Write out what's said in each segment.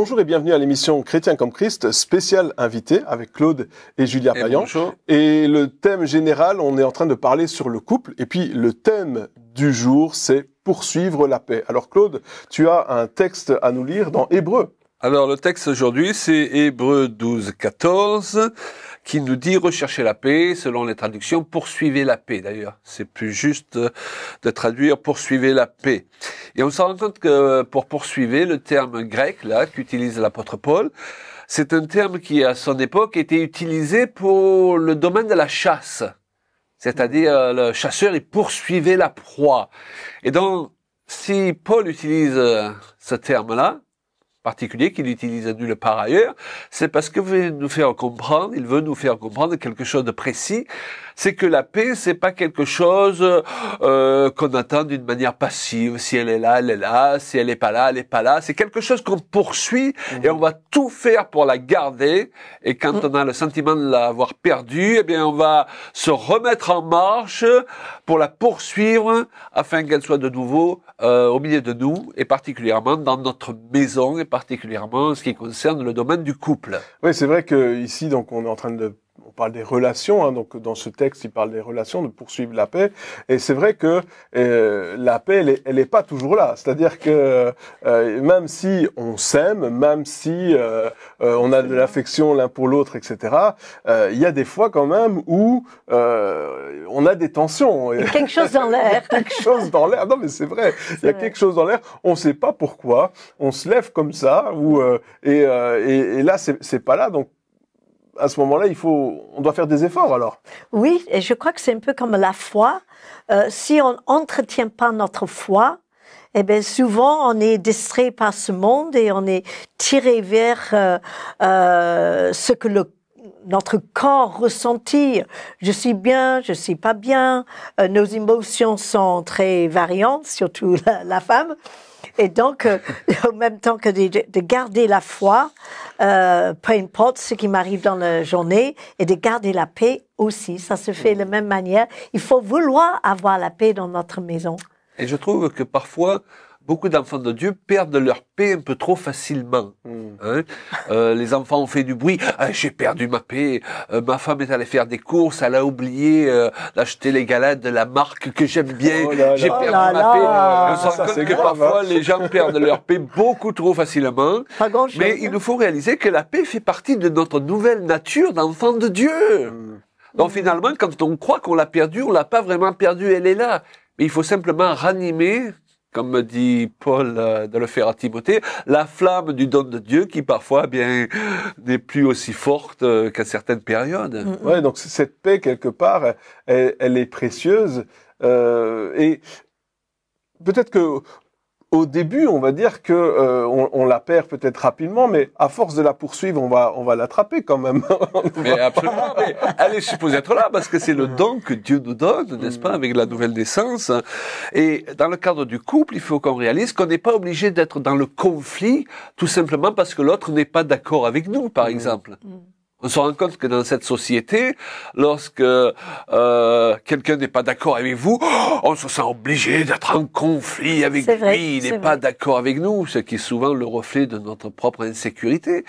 Bonjour et bienvenue à l'émission Chrétien comme Christ, spécial invité avec Claude et Julia Payan. Bonjour. Et le thème général, on est en train de parler sur le couple. Et puis le thème du jour, c'est poursuivre la paix. Alors Claude, tu as un texte à nous lire dans Hébreux. Alors le texte aujourd'hui, c'est Hébreux 12, 14, qui nous dit rechercher la paix, selon les traductions, poursuivez la paix d'ailleurs. C'est plus juste de traduire poursuivez la paix. Et on se rend compte que pour poursuivre, le terme grec là qu'utilise l'apôtre Paul, c'est un terme qui à son époque était utilisé pour le domaine de la chasse. C'est-à-dire le chasseur, il poursuivait la proie. Et donc, si Paul utilise ce terme-là, particulier qu'il utilise nulle part ailleurs, c'est parce que il veut nous faire comprendre quelque chose de précis, c'est que la paix, c'est pas quelque chose qu'on attend d'une manière passive. Si elle est là, elle est là. Si elle est pas là, elle est pas là. C'est quelque chose qu'on poursuit et on va tout faire pour la garder. Et quand on a le sentiment de l'avoir perdue, eh bien, on va se remettre en marche pour la poursuivre afin qu'elle soit de nouveau au milieu de nous et particulièrement dans notre maison et particulièrement en ce qui concerne le domaine du couple. Oui, c'est vrai que ici, donc, on est en train de on parle des relations, hein, donc dans ce texte, il parle des relations, de poursuivre la paix. Et c'est vrai que la paix, elle est pas toujours là. C'est-à-dire que même si on s'aime, même si on a de l'affection l'un pour l'autre, etc., il y a des fois quand même où on a des tensions. Il y a quelque chose dans l'air. Quelque chose dans l'air. Non, mais c'est vrai. Il y a quelque chose dans l'air. On ne sait pas pourquoi. On se lève comme ça. Et là, c'est pas là. Donc, à ce moment-là, on doit faire des efforts alors. Oui, et je crois que c'est un peu comme la foi. Si on n'entretient pas notre foi, eh bien souvent on est distrait par ce monde et on est tiré vers ce que notre corps ressentit. Je suis bien, je suis pas bien. Nos émotions sont très variantes, surtout la femme. Et donc, en même temps que de garder la foi, peu importe ce qui m'arrive dans la journée, et de garder la paix aussi, ça se fait de la même manière. Il faut vouloir avoir la paix dans notre maison. Et je trouve que parfois, beaucoup d'enfants de Dieu perdent leur paix un peu trop facilement. Hein? Les enfants ont fait du bruit. Ah, j'ai perdu ma paix. Ma femme est allée faire des courses. Elle a oublié d'acheter les galettes de la marque que j'aime bien. J'ai perdu ma paix. On se rend compte que parfois les gens perdent leur paix beaucoup trop facilement. Mais il nous faut réaliser que la paix fait partie de notre nouvelle nature d'enfant de Dieu. Donc finalement, quand on croit qu'on l'a perdue, on l'a pas vraiment perdue. Elle est là. Mais il faut simplement ranimer, comme me dit Paul de le faire à Timothée, la flamme du don de Dieu qui parfois bien n'est plus aussi forte qu'à certaines périodes. Ouais, donc cette paix quelque part, elle est précieuse et peut-être que au début, on va dire que on la perd peut-être rapidement, mais à force de la poursuivre, on va l'attraper quand même. Mais absolument, mais elle est supposée être là parce que c'est le don que Dieu nous donne, n'est-ce pas, avec la nouvelle naissance. Et dans le cadre du couple, il faut qu'on réalise qu'on n'est pas obligé d'être dans le conflit tout simplement parce que l'autre n'est pas d'accord avec nous, par exemple. On se rend compte que dans cette société, lorsque quelqu'un n'est pas d'accord avec vous, on se sent obligé d'être en conflit avec lui. Il n'est pas d'accord avec nous, ce qui est souvent le reflet de notre propre insécurité.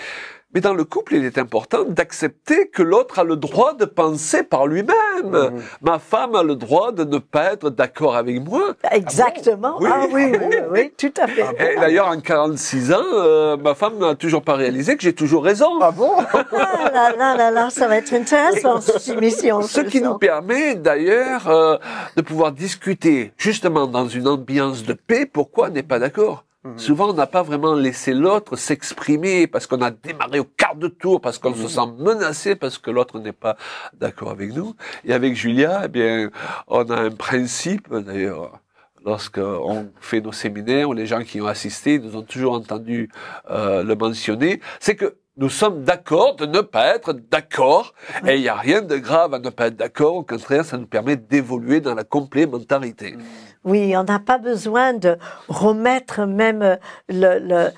Mais dans le couple, il est important d'accepter que l'autre a le droit de penser par lui-même. Ma femme a le droit de ne pas être d'accord avec moi. Exactement. Ah, bon? Oui, tout à fait. Et d'ailleurs, en 46 ans, ma femme n'a toujours pas réalisé que j'ai toujours raison. Ah bon? Là, ça va être intéressant, cette émission. Ce qui nous permet d'ailleurs de pouvoir discuter justement dans une ambiance de paix pourquoi on n'est pas d'accord. Souvent, on n'a pas vraiment laissé l'autre s'exprimer parce qu'on a démarré au quart de tour, parce qu'on se sent menacé, parce que l'autre n'est pas d'accord avec nous. Et avec Julia, eh bien, on a un principe, d'ailleurs, lorsqu'on fait nos séminaires, ou les gens qui ont assisté nous ont toujours entendu le mentionner, c'est que nous sommes d'accord de ne pas être d'accord, et il n'y a rien de grave à ne pas être d'accord, au contraire, ça nous permet d'évoluer dans la complémentarité. Oui, on n'a pas besoin de remettre même la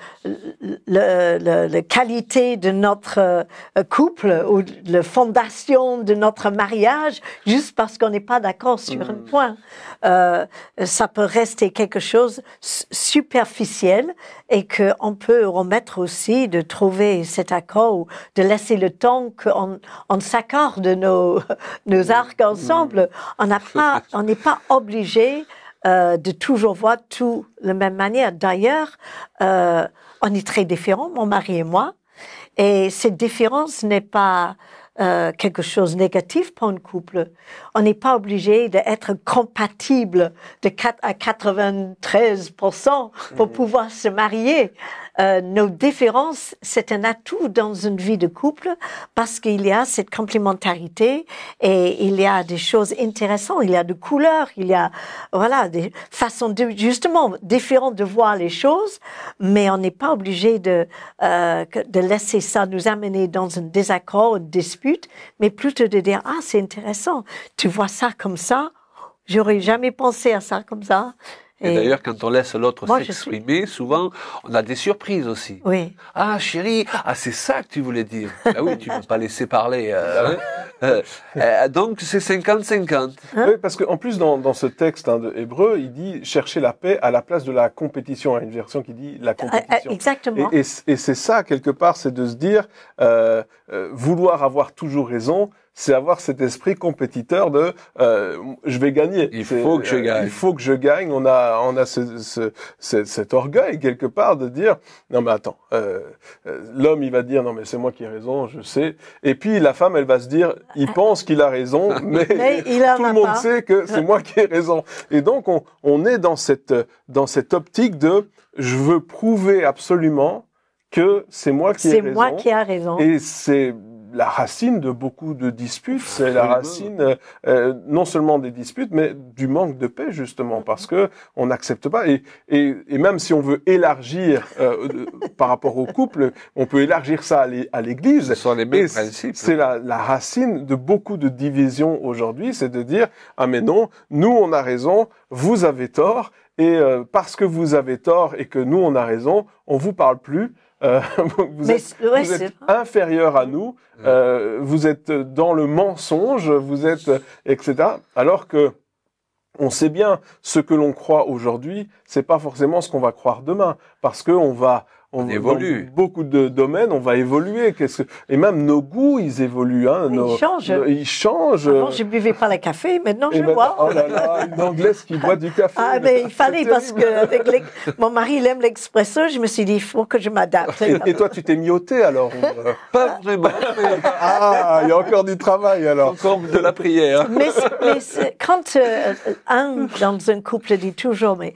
qualité de notre couple ou la fondation de notre mariage juste parce qu'on n'est pas d'accord sur un point. Ça peut rester quelque chose superficiel et qu'on peut remettre aussi de trouver cet accord ou de laisser le temps qu'on s'accorde nos arcs ensemble. On n'est pas obligé de toujours voir tout de la même manière. D'ailleurs, on est très différents, mon mari et moi, et cette différence n'est pas quelque chose de négatif pour un couple. On n'est pas obligé d'être compatible à 93% pour pouvoir se marier. Nos différences, c'est un atout dans une vie de couple parce qu'il y a cette complémentarité et il y a des choses intéressantes, il y a des couleurs, il y a des façons justement différentes de voir les choses, mais on n'est pas obligé de laisser ça nous amener dans un désaccord, une dispute, mais plutôt de dire c'est intéressant, tu vois ça comme ça, j'aurais jamais pensé à ça comme ça. Et d'ailleurs, quand on laisse l'autre s'exprimer, souvent, on a des surprises aussi. Oui. Ah, chérie, c'est ça que tu voulais dire. Ah oui, tu ne peux pas laisser parler. Donc, c'est 50-50. Oui, parce qu'en plus, dans ce texte de Hébreu, il dit « chercher la paix à la place de la compétition ». Il y a une version qui dit « la compétition ». Exactement. Et c'est ça, quelque part, c'est de se dire vouloir avoir toujours raison, c'est avoir cet esprit compétiteur de je vais gagner. Il faut que je gagne. Il faut que je gagne. On a cet orgueil quelque part de dire non mais attends, l'homme il va dire non mais c'est moi qui ai raison, je sais. Et puis la femme elle va se dire il pense qu'il a raison, mais tout le monde sait que c'est moi qui ai raison. Et donc on est dans cette optique de je veux prouver absolument que c'est moi qui ai raison. C'est moi qui ai raison. Et c'est la racine de beaucoup de disputes, c'est la racine non seulement des disputes, mais du manque de paix justement, parce que on n'accepte pas. Et même si on veut élargir par rapport au couple, on peut élargir ça à l'Église. Ce sont les mêmes principes. C'est la racine de beaucoup de divisions aujourd'hui, c'est de dire ah mais non, nous on a raison, vous avez tort, et parce que vous avez tort et que nous on a raison, on vous parle plus. Vous êtes inférieur à nous, vous êtes dans le mensonge, vous êtes, etc. Alors que on sait bien ce que l'on croit aujourd'hui, c'est pas forcément ce qu'on va croire demain, parce que on évolue. Dans beaucoup de domaines, on va évoluer. Et même nos goûts, ils évoluent. Hein, ils changent. Avant, je buvais pas le café, maintenant je bois. Oh là là, une Anglaise qui boit du café. Ah, mais il fallait parce que mon mari, il aime l'expresso. Je me suis dit, il faut que je m'adapte. Et toi, tu t'es mis au thé alors Pas vraiment. Ah, il y a encore du travail alors. Encore de la prière. Mais quand dans un couple dit toujours, mais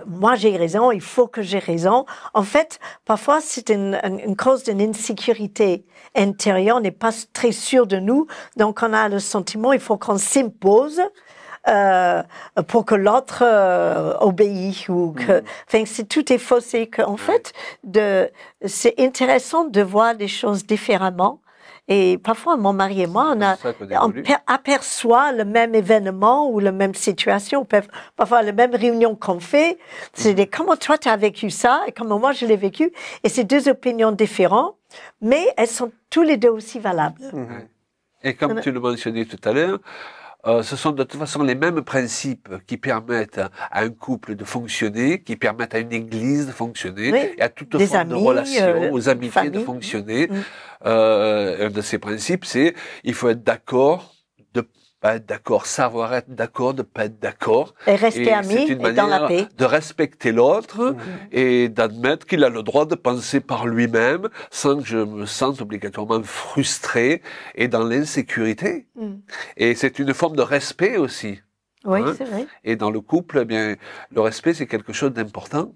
moi j'ai raison, il faut que j'ai raison. En fait, parfois, c'est une cause d'une insécurité intérieure. On n'est pas très sûr de nous. Donc, on a le sentiment, il faut qu'on s'impose pour que l'autre obéisse. Enfin, tout est faussé. En fait, c'est intéressant de voir les choses différemment. Et parfois, mon mari et moi, on aperçoit le même événement ou la même situation, parfois la même réunion qu'on fait. C'est comment toi tu as vécu ça et comment moi je l'ai vécu. Et c'est deux opinions différentes, mais elles sont tous les deux aussi valables. Et comme tu le mentionnais tout à l'heure, ce sont de toute façon les mêmes principes qui permettent à un couple de fonctionner, qui permettent à une église de fonctionner, et à toute forme de relation, aux amitiés de fonctionner. Un de ces principes, c'est il faut être d'accord, de pas être d'accord, savoir être d'accord, de pas être d'accord. Et rester amis et dans la paix. De respecter l'autre et d'admettre qu'il a le droit de penser par lui-même sans que je me sente obligatoirement frustré et dans l'insécurité. Et c'est une forme de respect aussi. Oui, c'est vrai. Et dans le couple, eh bien, le respect, c'est quelque chose d'important.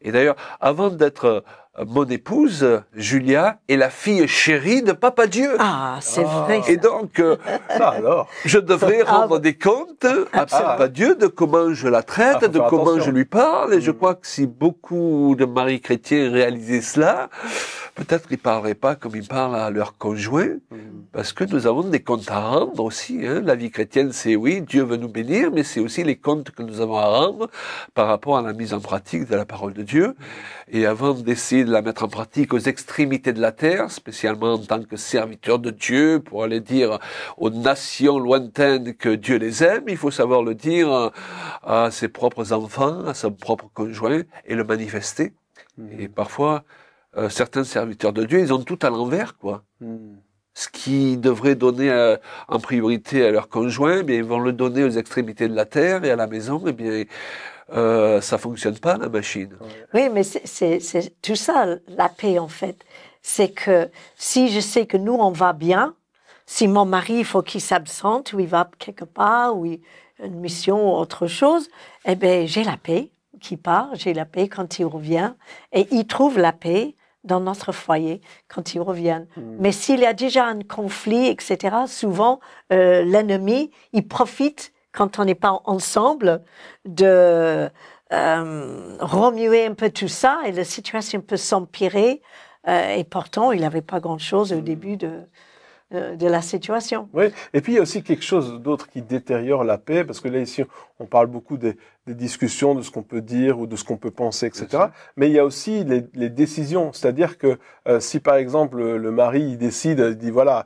Et d'ailleurs, avant d'être mon épouse, Julia, est la fille chérie de Papa Dieu. Ah, c'est vrai. Et donc, ça alors, je devrais rendre des comptes à Papa Dieu de comment je la traite, de comment je lui parle. Et je crois que si beaucoup de maris chrétiens réalisaient cela, peut-être ils ne parleraient pas comme ils parlent à leurs conjoints, parce que nous avons des comptes à rendre aussi. Hein. La vie chrétienne, c'est oui, Dieu veut nous bénir, mais c'est aussi les comptes que nous avons à rendre par rapport à la mise en pratique de la parole de Dieu. Et avant d'essayer de la mettre en pratique aux extrémités de la terre, spécialement en tant que serviteur de Dieu, pour aller dire aux nations lointaines que Dieu les aime, il faut savoir le dire à ses propres enfants, à son propre conjoint, et le manifester. Et parfois, certains serviteurs de Dieu, ils ont tout à l'envers, quoi. Ce qu'ils devraient donner en priorité à leurs conjoints, bien, ils vont le donner aux extrémités de la terre et à la maison, et bien, ça fonctionne pas, la machine. Oui, mais c'est tout ça, la paix, en fait. C'est que si je sais que nous, on va bien, si mon mari, il faut qu'il s'absente, ou il va quelque part, ou une mission ou autre chose, eh bien, j'ai la paix qui part, j'ai la paix quand il revient, et il trouve la paix dans notre foyer quand ils reviennent. Mais s'il y a déjà un conflit, etc., souvent, l'ennemi, il profite, quand on n'est pas ensemble, de remuer un peu tout ça, et la situation peut s'empirer, et pourtant, il n'avait pas grand-chose au début de la situation. Oui, et puis il y a aussi quelque chose d'autre qui détériore la paix, parce que là, ici, on parle beaucoup des discussions, de ce qu'on peut dire ou de ce qu'on peut penser, etc. Mais il y a aussi les décisions, c'est-à-dire que si par exemple le mari il décide, il dit voilà,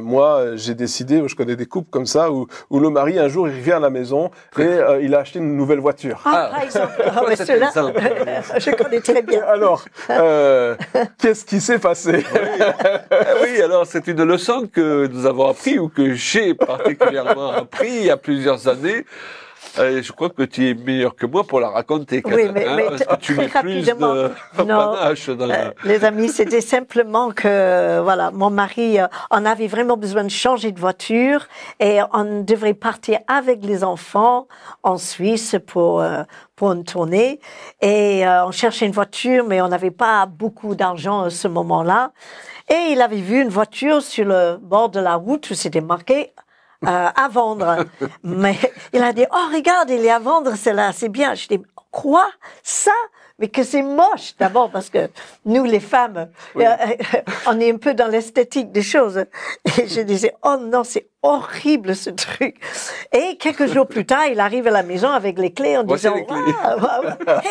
moi j'ai décidé, je connais des couples comme ça où le mari un jour il revient à la maison et il a acheté une nouvelle voiture. Par exemple, mais ceux-là, je connais très bien. Alors, qu'est-ce qui s'est passé? Oui, alors c'est une leçon que nous avons appris ou que j'ai particulièrement appris il y a plusieurs années. Je crois que tu es meilleur que moi pour la raconter. Oui, mais parce que tu mets plus de panache dans les amis, c'était simplement que, voilà, mon mari, on avait vraiment besoin de changer de voiture et on devrait partir avec les enfants en Suisse pour une tournée. Et on cherchait une voiture, mais on n'avait pas beaucoup d'argent à ce moment-là. Et il avait vu une voiture sur le bord de la route où c'était marqué à vendre. Mais il a dit, oh, regarde, il est à vendre, celle-là, c'est bien. Je dis, quoi? Ça? Mais que c'est moche, d'abord, parce que nous, les femmes, on est un peu dans l'esthétique des choses. Et je disais, oh non, c'est horrible, ce truc. Et quelques jours plus tard, il arrive à la maison avec les clés en disant,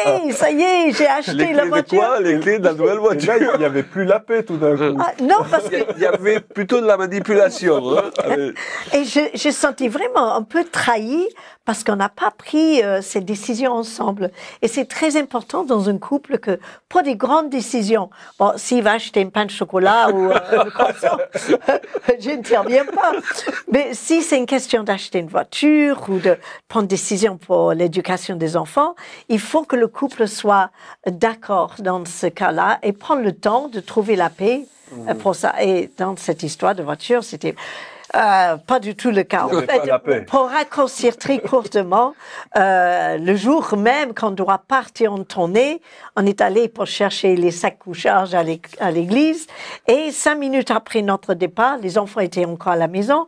hey, ça y est, j'ai acheté la voiture. Quoi? Les clés de la nouvelle voiture. Et là, il n'y avait plus la paix tout d'un coup. Non, parce que... Il y avait plutôt de la manipulation. Hein. Et je sentais vraiment un peu trahi parce qu'on n'a pas pris ces décisions ensemble. Et c'est très important dans un couple que, pour des grandes décisions, bon, s'il va acheter une pain de chocolat ou un croissant, je n'interviens pas. Mais si c'est une question d'acheter une voiture ou de prendre des décisions pour l'éducation des enfants, il faut que le couple soit d'accord dans ce cas-là et prendre le temps de trouver la paix pour ça. Et dans cette histoire de voiture, c'était pas du tout le cas. En fait, pour raccourcir très courtement, le jour même qu'on doit partir en tournée, on est allé pour chercher les sacs couchages à l'église et 5 minutes après notre départ, les enfants étaient encore à la maison.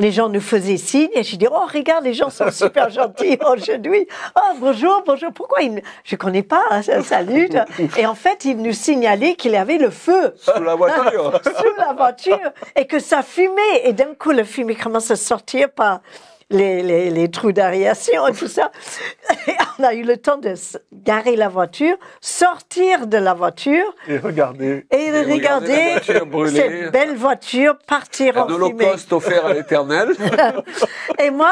Les gens nous faisaient signe et je dis, oh, regarde, les gens sont super gentils aujourd'hui. Oh, bonjour, bonjour. Pourquoi je connais pas, salut. Et en fait, ils nous signalaient qu'il y avait le feu. Sous la voiture. Sous la voiture. Et que ça fumait. Et d'un coup, le fumée commence à sortir par les trous d'aération et tout ça. Et on a eu le temps de garer la voiture, sortir de la voiture. Et regarder. Et regarder cette belle voiture partir en fumée. Un holocauste offert à l'Éternel. Et moi,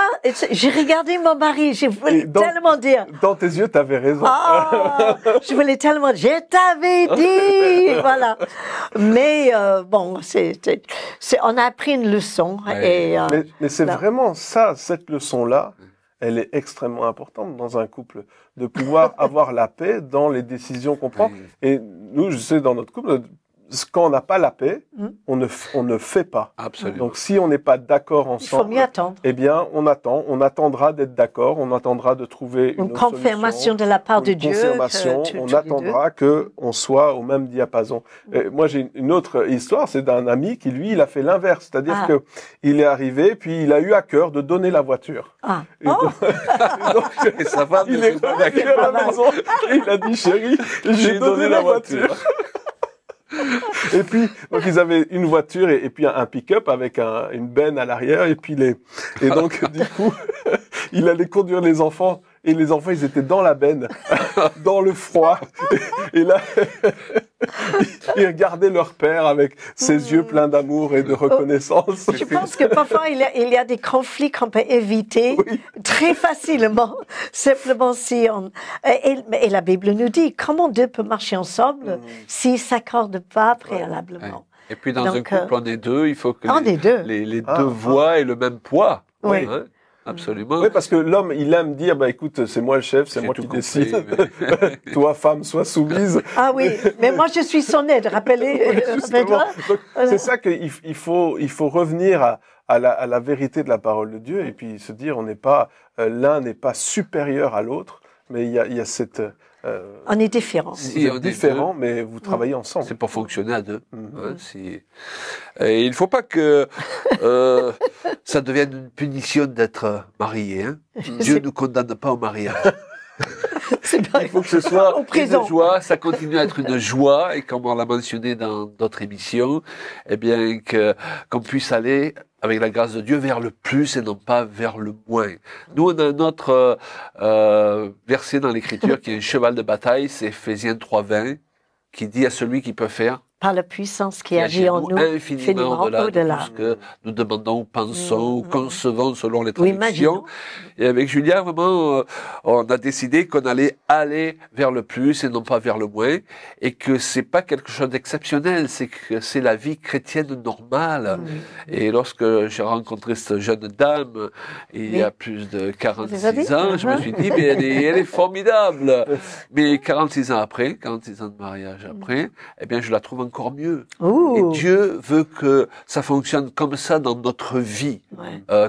j'ai regardé mon mari, j'ai voulu tellement dire. Dans tes yeux, t'avais raison. Oh, je voulais tellement dire, je t'avais dit, voilà. Mais bon, on a appris une leçon. Ouais. Et, mais c'est vraiment ça, cette leçon-là, elle est extrêmement importante dans un couple, de pouvoir avoir la paix dans les décisions qu'on prend. Et nous, je sais, dans notre couple, quand on n'a pas la paix, on ne fait pas. Absolument. Donc, si on n'est pas d'accord ensemble, il faut mieux attendre. Eh bien, on attendra d'être d'accord, on attendra de trouver une confirmation de la part de Dieu. On attendra qu'on soit au même diapason. Moi, j'ai une autre histoire, c'est d'un ami qui, lui, il a fait l'inverse. C'est-à-dire que il est arrivé, puis il a eu à cœur de donner la voiture. Et donc, et sa femme, il est revenu à la maison et il a dit, chérie, j'ai donné la voiture. Et puis, donc ils avaient une voiture et puis un pick-up avec une benne à l'arrière et puis et donc du coup, il allait conduire les enfants et les enfants ils étaient dans la benne, dans le froid et là ils regardaient leur père avec ses yeux pleins d'amour et de reconnaissance. Je pense que parfois il y a des conflits qu'on peut éviter très facilement, simplement si on... Et la Bible nous dit comment deux peuvent marcher ensemble s'ils ne s'accordent pas préalablement. Et puis dans un couple, on est deux, il faut que les deux voix aient le même poids. Oui. Hein, absolument. Oui, parce que l'homme, il aime dire, bah écoute, c'est moi le chef, c'est moi qui décide. Toi, femme, sois soumise. Ah oui, mais moi je suis son aide, rappelle-toi. C'est ça qu'il faut revenir à la vérité de la parole de Dieu et puis se dire, on n'est pas, l'un n'est pas supérieur à l'autre, mais il y a cette... on est différents. Si, on est différents, mais vous travaillez ensemble. C'est pour fonctionner à deux. Et il ne faut pas que ça devienne une punition d'être marié. Hein. Dieu ne nous condamne pas au mariage. Il faut que ce soit une joie, ça continue à être une joie, et comme on l'a mentionné dans d'autres émissions, eh bien qu'on puisse aller avec la grâce de Dieu vers le plus et non pas vers le moins. Nous, on a un autre verset dans l'Écriture qui est un cheval de bataille, c'est Ephésiens 3:20, qui dit à celui qui peut faire par la puissance qui agit en nous, infiniment au-delà de tout ce que nous demandons, pensons, ou concevons selon les traductions. Et avec Julia, vraiment, on a décidé qu'on allait aller vers le plus et non pas vers le moins, et que c'est pas quelque chose d'exceptionnel, c'est que c'est la vie chrétienne normale. Et lorsque j'ai rencontré cette jeune dame, il y a plus de 46 ans, je me suis dit, mais elle est formidable. Mais 46 ans après, 46 ans de mariage après, eh bien, je la trouve encore mieux. Et Dieu veut que ça fonctionne comme ça dans notre vie,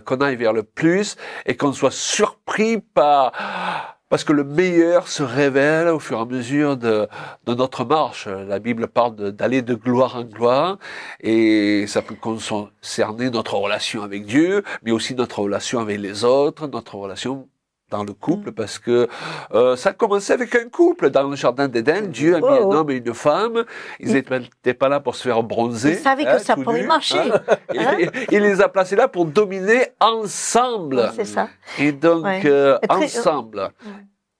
qu'on aille vers le plus et qu'on soit surpris parce que le meilleur se révèle au fur et à mesure de notre marche. La Bible parle d'aller de gloire en gloire, et ça peut concerner notre relation avec Dieu, mais aussi notre relation avec les autres, notre relation dans le couple, parce que ça a commencé avec un couple dans le jardin d'Éden. Dieu a mis un homme et une femme. Ils n'étaient pas là pour se faire bronzer. Ils savaient que ça pourrait marcher. Il les a placés là pour dominer ensemble. C'est ça. Et donc, ensemble.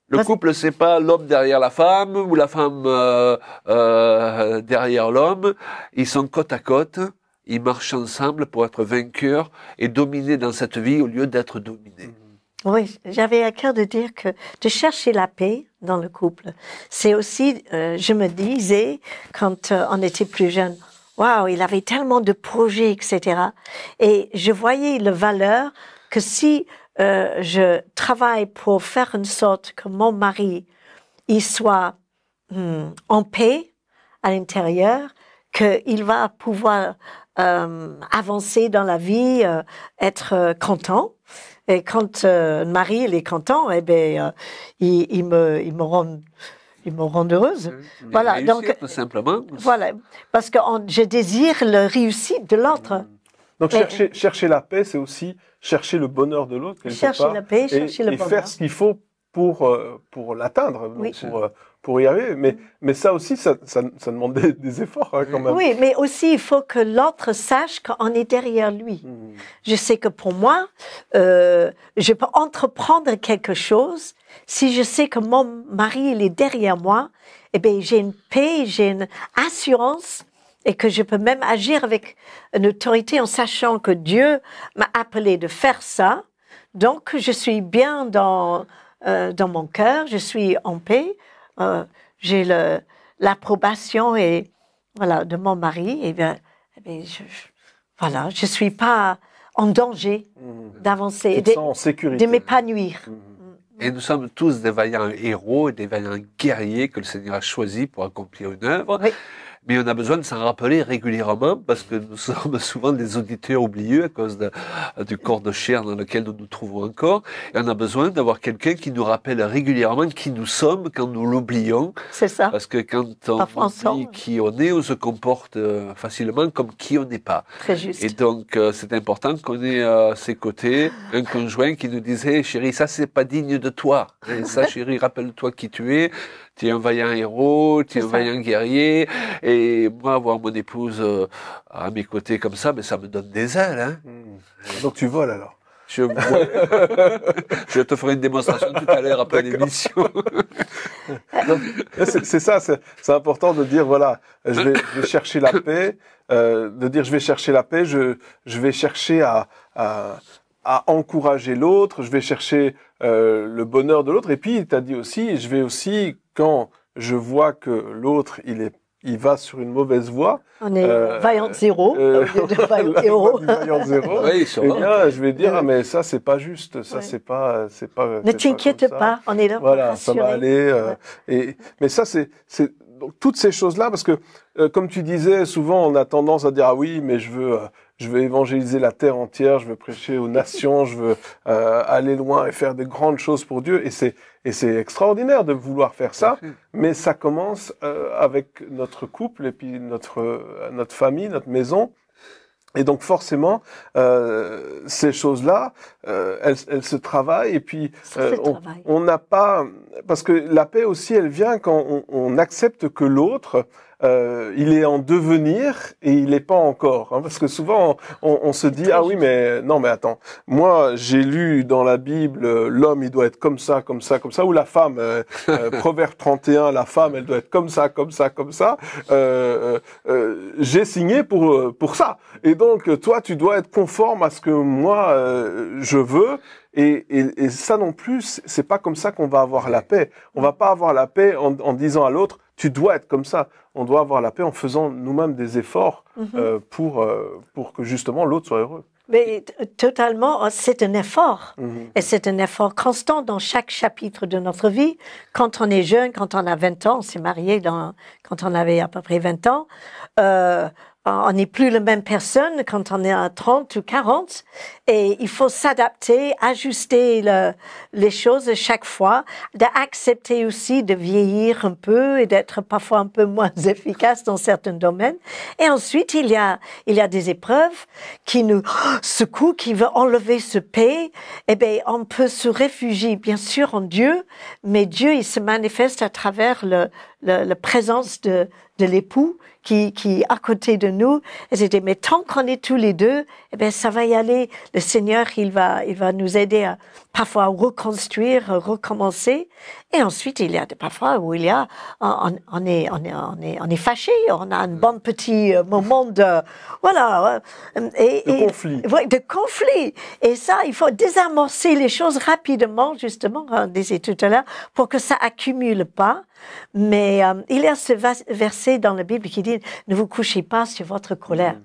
Le couple, c'est pas l'homme derrière la femme ou la femme derrière l'homme. Ils sont côte à côte. Ils marchent ensemble pour être vainqueurs et dominés dans cette vie au lieu d'être dominés. Oui, j'avais à cœur de dire que de chercher la paix dans le couple, c'est aussi, je me disais, quand on était plus jeune, waouh, il avait tellement de projets, etc. Et je voyais la valeur que si je travaille pour faire une sorte que mon mari, il soit en paix à l'intérieur, qu'il va pouvoir avancer dans la vie, être content. Et quand le mari il est content, eh ben il me rend heureuse. Voilà, donc tout simplement. Voilà, parce que je désire la réussite de l'autre. Donc chercher la paix, c'est aussi chercher le bonheur de l'autre. Chercher la paix, chercher le bonheur. Et faire ce qu'il faut pour l'atteindre, pour y arriver. Mais ça aussi, ça demande des efforts quand même. Oui, mais aussi il faut que l'autre sache qu'on est derrière lui. Je sais que pour moi, je peux entreprendre quelque chose si je sais que mon mari il est derrière moi. Eh bien, j'ai une paix, j'ai une assurance. Et que je peux même agir avec une autorité en sachant que Dieu m'a appelé de faire ça. Donc, je suis bien dans mon cœur, je suis en paix, j'ai l'approbation et voilà de mon mari. Et bien, je suis pas en danger d'avancer, de m'épanouir. Et nous sommes tous des vaillants héros et des vaillants guerriers que le Seigneur a choisis pour accomplir une œuvre. Oui. Mais on a besoin de s'en rappeler régulièrement parce que nous sommes souvent des auditeurs oublieux à cause du corps de chair dans lequel nous nous trouvons encore. Et on a besoin d'avoir quelqu'un qui nous rappelle régulièrement qui nous sommes quand nous l'oublions. C'est ça. Parce que quand on oublie qui on est, on se comporte facilement comme qui on n'est pas. Très juste. Et donc, c'est important qu'on ait à ses côtés un conjoint qui nous dise hey, « Chérie, ça c'est pas digne de toi. Et ça, chérie, rappelle-toi qui tu es. tu es un vaillant héros, tu es un C'est ça. vaillant guerrier. Et moi, avoir mon épouse à mes côtés comme ça, mais ça me donne des ailes. Hein. Donc tu voles alors. Je te ferai une démonstration tout à l'heure après l'émission. C'est ça, c'est important de dire, voilà, je vais chercher la paix, de dire je vais chercher la paix, je vais chercher à encourager l'autre, je vais chercher le bonheur de l'autre. Et puis, tu as dit aussi, je vais aussi, quand je vois que l'autre, il va sur une mauvaise voie. On est vaillant zéro, au lieu de vaillant héros. Vaillant zéro. Oui, Eh bien, je vais dire, ah, mais ça, c'est pas juste, ça, Ouais. c'est pas. Ne t'inquiète pas, on est là pour Voilà, ça va rassurer. aller. Mais ça, c'est donc toutes ces choses-là, parce que comme tu disais, souvent on a tendance à dire ah oui, mais je veux évangéliser la terre entière, je veux prêcher aux nations, je veux aller loin et faire des grandes choses pour Dieu, et c'est extraordinaire de vouloir faire ça, mais ça commence avec notre couple et puis notre famille, notre maison. Et donc forcément, ces choses-là, elles se travaillent, et puis Ça se travaille. on n'a pas, parce que la paix aussi, elle vient quand on accepte que l'autre, il est en devenir et il n'est pas encore. Hein, parce que souvent, on se dit, ah oui, mais non, mais attends, moi, j'ai lu dans la Bible, l'homme, il doit être comme ça, comme ça, comme ça, ou la femme, Proverbe 31, la femme, elle doit être comme ça, comme ça, comme ça. J'ai signé pour ça. Et donc, toi, tu dois être conforme à ce que moi, je veux. Et ça non plus, c'est pas comme ça qu'on va avoir la paix. On va pas avoir la paix en disant à l'autre, tu dois être comme ça. On doit avoir la paix en faisant nous-mêmes des efforts pour que justement l'autre soit heureux. Mais totalement, c'est un effort. Et c'est un effort constant dans chaque chapitre de notre vie. Quand on est jeune, quand on a 20 ans, on s'est marié quand on avait à peu près 20 ans, on n'est plus la même personne quand on est à 30 ou 40. Et il faut s'adapter, ajuster les choses chaque fois, d'accepter aussi de vieillir un peu et d'être parfois un peu moins efficace dans certains domaines. Et ensuite, il y a des épreuves qui nous secouent, qui veulent enlever ce paix. Eh bien, on peut se réfugier, bien sûr, en Dieu, mais Dieu, il se manifeste à travers la présence de l'époux qui est à côté de nous. Et c'était, mais tant qu'on est tous les deux, eh bien, ça va y aller. Le Seigneur, il va nous aider à parfois reconstruire, recommencer. Et ensuite, il y a parfois où on est fâché, on a un bon petit moment de conflit. Ouais, de conflit. Et ça, il faut désamorcer les choses rapidement, justement, on disait tout à l'heure, pour que ça accumule pas. Mais il y a ce verset dans la Bible qui dit « Ne vous couchez pas sur votre colère ».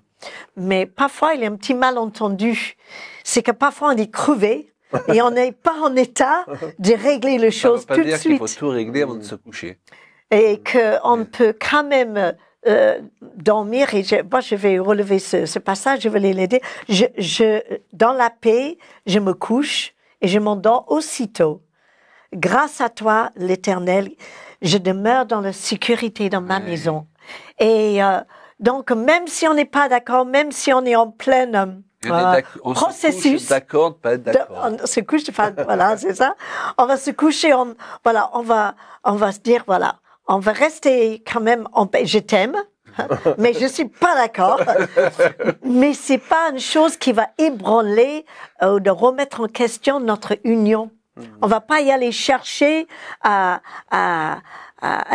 Mais parfois, il y a un petit malentendu. C'est que parfois, on est crevé et on n'est pas en état de régler les choses tout de Ça veut pas dire qu'il faut suite. tout régler avant de se coucher. Et qu'on peut quand même dormir. Et moi, je vais relever ce passage, je vais l'aider. Dans la paix, je me couche et je m'endors aussitôt. Grâce à toi, l'Éternel, je demeure dans la sécurité dans ma maison. Et donc, même si on n'est pas d'accord, même si on est en pleine On processus, se couche d'accord, pas être d'accord. on se couche, enfin, voilà, c'est ça. On va se coucher, on va se dire, voilà, on va rester quand même en paix. Je t'aime, mais je suis pas d'accord. Mais c'est pas une chose qui va ébranler ou de remettre en question notre union. On va pas y aller chercher à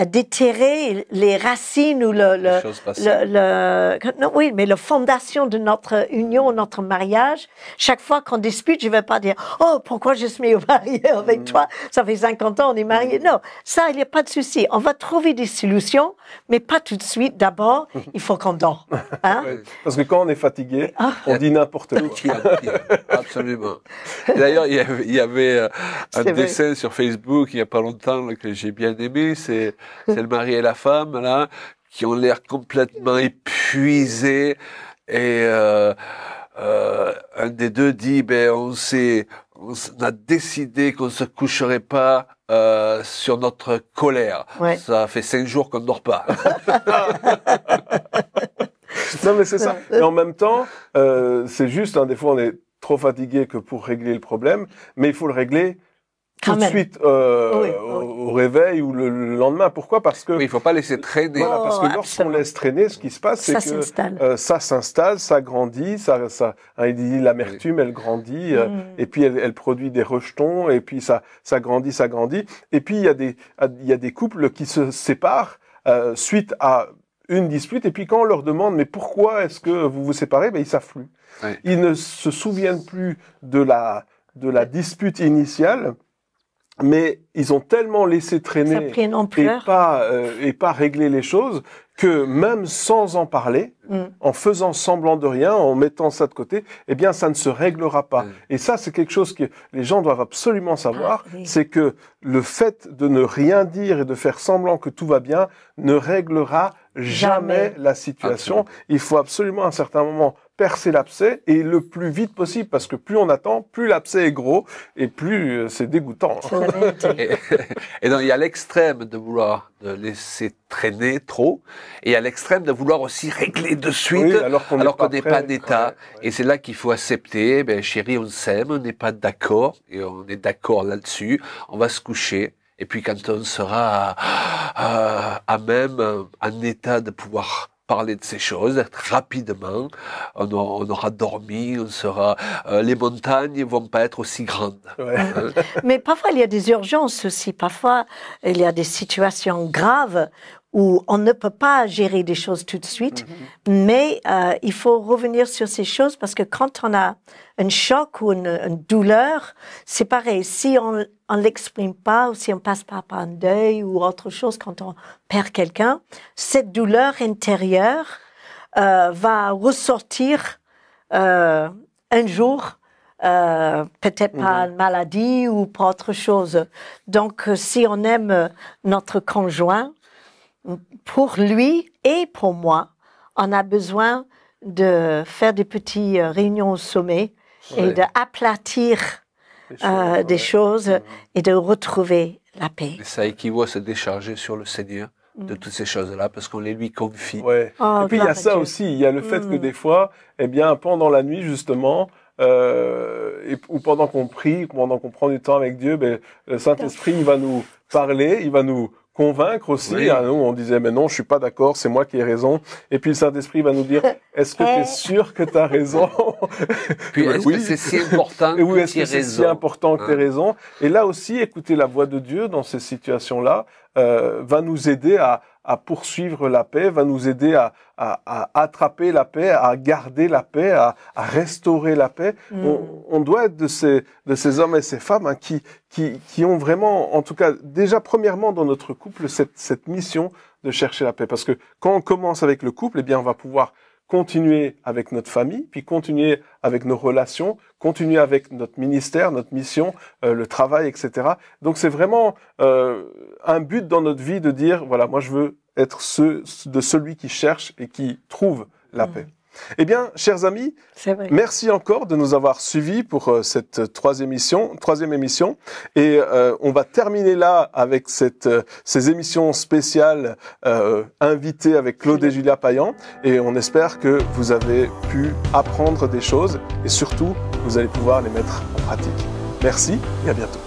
déterrer les racines ou oui, mais la fondation de notre union, notre mariage. Chaque fois qu'on dispute, je vais pas dire, oh, pourquoi je suis mariée avec toi? Ça fait 50 ans, on est mariés. Non. Ça, il n'y a pas de souci. On va trouver des solutions, mais pas tout de suite. D'abord, il faut qu'on dort. Hein? Parce que quand on est fatigué, on dit n'importe Tout quoi. qui aboutit. Absolument. Et d'ailleurs, il y avait un C'est vrai. dessin sur Facebook il n'y a pas longtemps là, que j'ai bien aimé. C'est le mari et la femme là qui ont l'air complètement épuisés et un des deux dit on a décidé qu'on se coucherait pas sur notre colère. Ouais. Ça fait 5 jours qu'on ne dort pas. Non, mais c'est ça. Et en même temps, c'est juste, hein, des fois, on est trop fatigué que pour régler le problème, mais il faut le régler Quand tout de même. suite Oui. au réveil ou le lendemain. Pourquoi? Parce que Oui, il faut pas laisser traîner. voilà, parce que lorsqu'on absolument. laisse traîner, ce qui se passe, c'est Ça que s'installe. ça s'installe, ça grandit, il dit l'amertume, elle grandit, et puis elle produit des rejetons, et puis ça grandit, et puis il y a des couples qui se séparent suite à une dispute, et puis quand on leur demande mais pourquoi est-ce que vous vous séparez, ben ils savent plus. Ouais. Ils ne se souviennent plus de la dispute initiale, mais ils ont tellement laissé Ça a traîner pris une ampleur. et pas régler les choses que même sans en parler, en faisant semblant de rien, en mettant ça de côté, eh bien ça ne se réglera pas. Et ça c'est quelque chose que les gens doivent absolument savoir, Ah, oui. c'est que le fait de ne rien dire et de faire semblant que tout va bien ne réglera jamais la situation. Absolument. Il faut absolument à un certain moment percer l'abcès et le plus vite possible, parce que plus on attend, plus l'abcès est gros et plus c'est dégoûtant. C'est la vérité. Et donc, il y a l'extrême de vouloir de laisser traîner trop, et il y a l'extrême de vouloir aussi régler de suite, Oui, alors qu'on n'est pas d'état. Ouais. Et c'est là qu'il faut accepter, ben, chérie, on s'aime, on n'est pas d'accord, et on est d'accord là-dessus, on va se coucher. Et puis quand on sera à même en état de pouvoir parler de ces choses rapidement, on aura dormi, on sera, les montagnes vont pas être aussi grandes. Ouais. Mais parfois, il y a des urgences aussi. Parfois, il y a des situations graves où on ne peut pas gérer des choses tout de suite. Mais il faut revenir sur ces choses parce que quand on a un choc ou une douleur, c'est pareil. Si on l'exprime pas ou si on passe pas par un deuil ou autre chose quand on perd quelqu'un, cette douleur intérieure va ressortir un jour. Peut-être pas une maladie ou pas autre chose. Donc, si on aime notre conjoint, pour lui et pour moi, on a besoin de faire des petites réunions au sommet et d'aplatir des choses et de retrouver la paix. Et ça équivaut à se décharger sur le Seigneur de toutes ces choses-là, parce qu'on les lui confie. Ouais. Oh, et puis il y a gloire à ça Dieu. aussi, il y a le fait que des fois, eh bien, pendant la nuit justement, ou pendant qu'on prie, pendant qu'on prend du temps avec Dieu, ben, le Saint-Esprit il va nous parler, il va nous convaincre aussi. Oui. Nous, on disait mais non, je suis pas d'accord, c'est moi qui ai raison. Et puis le Saint-Esprit va nous dire est-ce que tu es sûr que tu as raison? Puis est-ce Oui. que c'est si important Et oui, que est-ce tu aies que c'est si raison? important que tu aies raison? Et là aussi, écouter la voix de Dieu dans ces situations-là va nous aider à poursuivre la paix, va nous aider à attraper la paix, à garder la paix, à restaurer la paix. On doit être de ces hommes et ces femmes qui ont vraiment, en tout cas, déjà premièrement dans notre couple, cette mission de chercher la paix. Parce que quand on commence avec le couple, eh bien, on va pouvoir continuer avec notre famille, puis continuer avec nos relations, continuer avec notre ministère, notre mission, le travail, etc. Donc c'est vraiment un but dans notre vie de dire, voilà, moi je veux être celui qui cherche et qui trouve la paix. Eh bien, chers amis, C'est vrai. merci encore de nous avoir suivis pour cette troisième émission. Et on va terminer là avec ces émissions spéciales invitées avec Claude et Julia Payan. Et on espère que vous avez pu apprendre des choses et surtout, vous allez pouvoir les mettre en pratique. Merci et à bientôt.